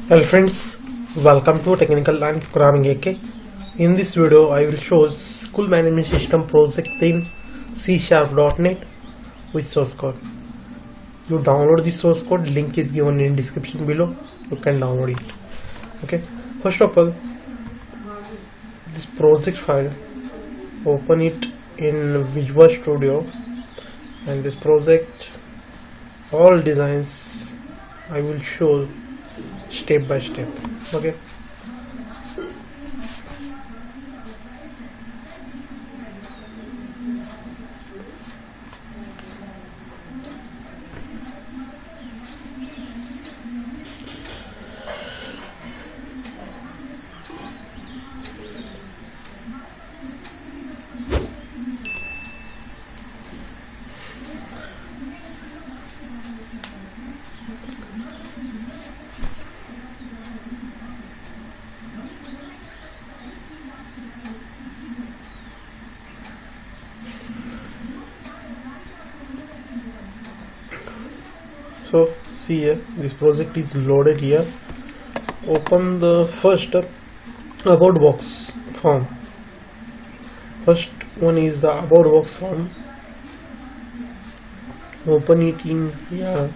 Hello friends, welcome to Technical and Programming AK. In this video, I will show School Management System project in C#.NET with source code. You download the source code, link is given in description below. You can download it. Okay. First of all, this project file, open it in Visual Studio, and this project, all designs I will show step by step. Okay. So see here, this project is loaded here. Open the first about box form. First one is the about box form. Open it in here.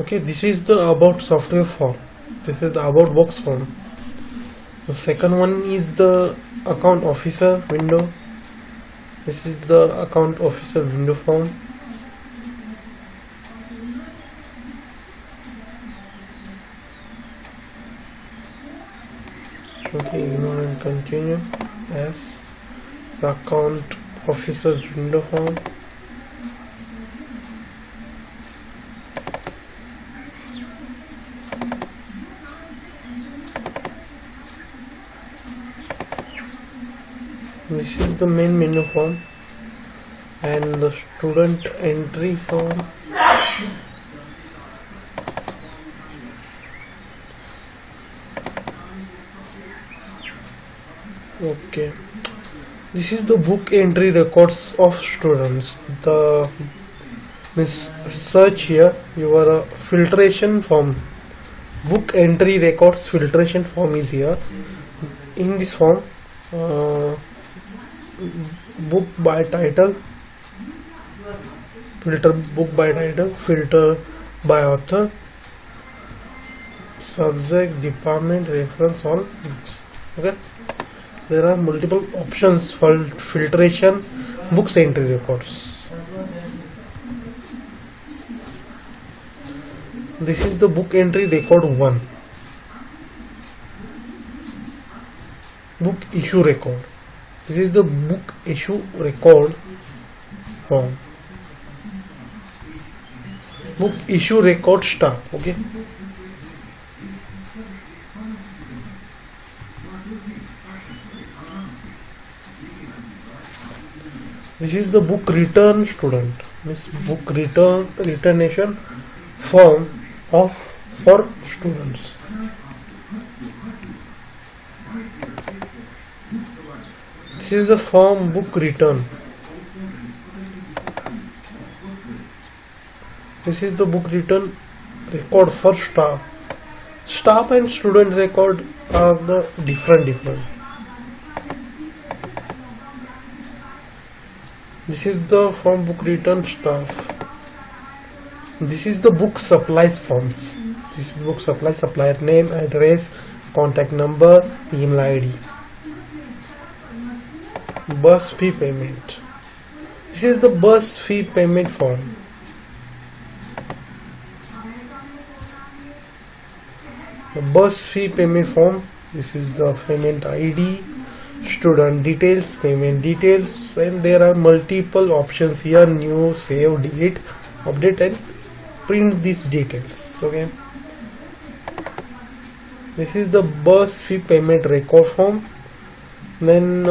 Okay, this is the about software form. This is the about box form. The second one is the account officer window. This is the account officer window form. Okay, ignore and continue as the account officer window form. This is the main menu form and the student entry form. Okay, this is the book entry records of students. The search here your filtration form. Book entry records filtration form is here. In this form, book by title, filter book by title, filter by author, subject, department, reference, all books. Okay, there are multiple options for filtration books entry records. This is the book entry record 1. Book issue record. This is the book issue record form. Book issue record start. Okay. This is the book return student. This book returnation form for students. This is the form book return. This is the book return record for staff. Staff and student record are the different. This is the form book return staff. This is the book supplies forms. This is book supplies, supplier name, address, contact number, email ID. Bus fee payment. This is the bus fee payment form. The bus fee payment form. This is the payment ID, student details, payment details, and there are multiple options here: new, save, delete, update, and print these details. Okay. This is the bus fee payment record form. Then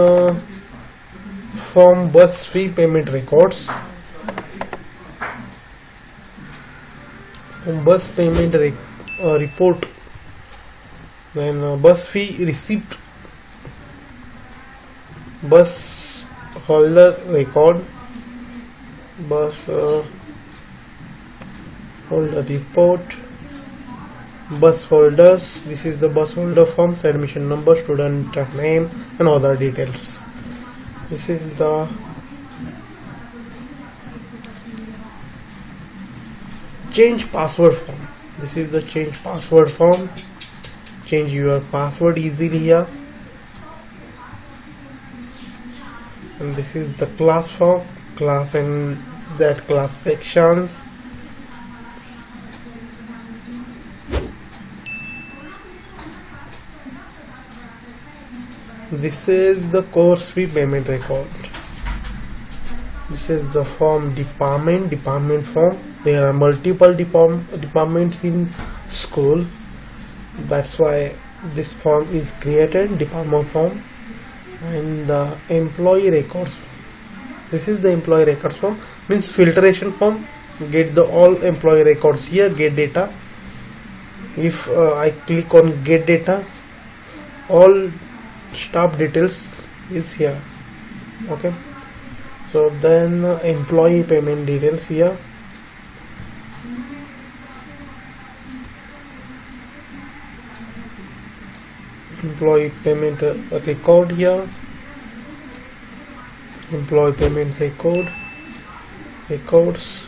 form bus fee payment records. Bus payment report, then bus fee receipt, bus holder record, bus holder report, bus holders. This is the bus holder forms, admission number, student name and other details. This is the change password form. This is the change password form. Change your password easily here. And this is the class form, class and that class sections. This is the course fee payment record. This is the form department form. There are multiple departments in school. That's why this form is created, department form. And the employee records. This is the employee records form, means filtration form. Get the all employee records here, get data. If I click on get data, all staff details is here. Okay, so then employee payment details here. Employee payment record here. Employee payment records.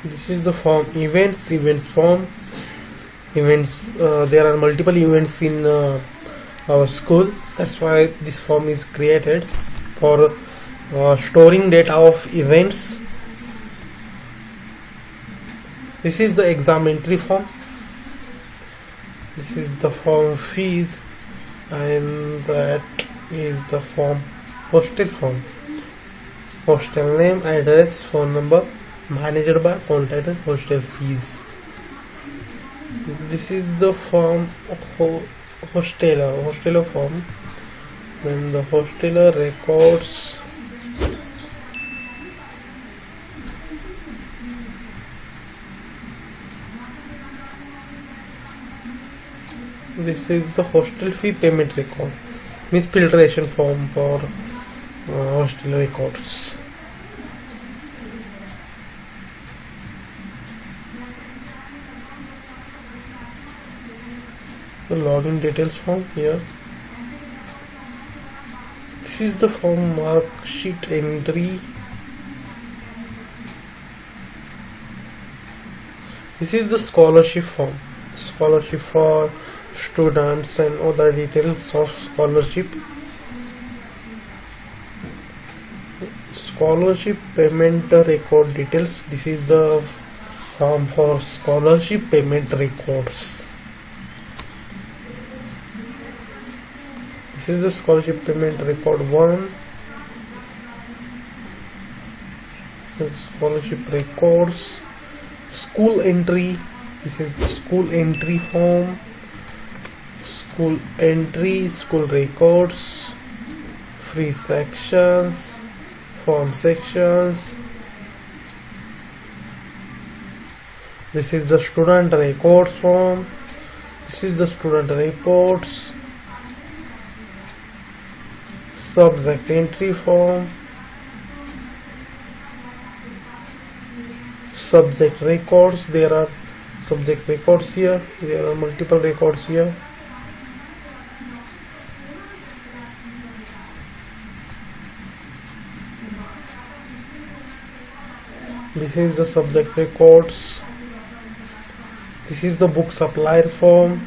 This is the form event forms. Events, there are multiple events in our school. That's why this form is created for storing data of events. This is the exam entry form. This is the form fees, and that is the form hostel form. Hostel name, address, phone number, managed by contact and hostel fees. This is the form hosteler form. Then the hosteler records. This is the hostel fee payment record, means filtration form for hostel records. The login details form here. This is the form mark sheet entry. This is the scholarship form, scholarship for students and other details of scholarship. Scholarship payment record details. This is the form for scholarship payment records. This is the scholarship payment record 1. Scholarship records. School entry. This is the school entry form. School entry, school records, free sections, form sections. This is the student records form. This is the student reports. Subject entry form. Subject records. There are subject records here. There are multiple records here. This is the subject records. This is the book supplier form.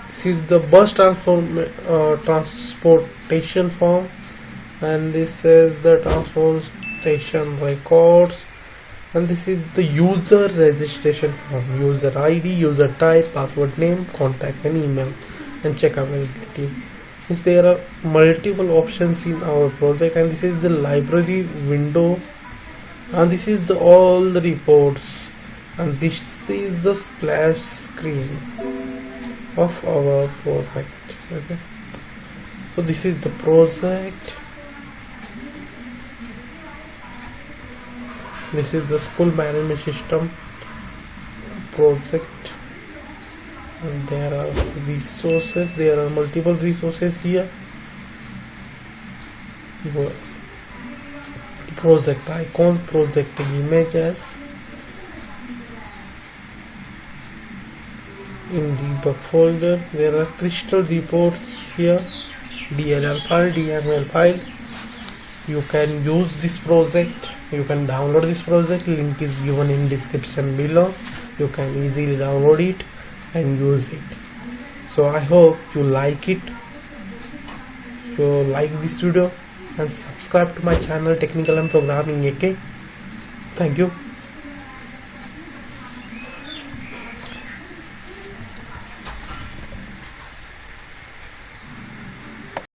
This is the bus transportation form, and this is the transportation records, and this is the user registration form. User ID, user type, password name, contact and email, and check availability. Means there are multiple options in our project, and this is the library window, and this is the all the reports, and this is the splash screen of our project. Okay, so this is the project. This is the school management system project, and there are resources. There are multiple resources here. Project icon, project images. In debug folder there are crystal reports here, DLL file, DML file. You can use this project, you can download this project, link is given in description below. You can easily download it and use it. So I hope you like it. So like this video and subscribe to my channel Technical and Programming AK. Thank you.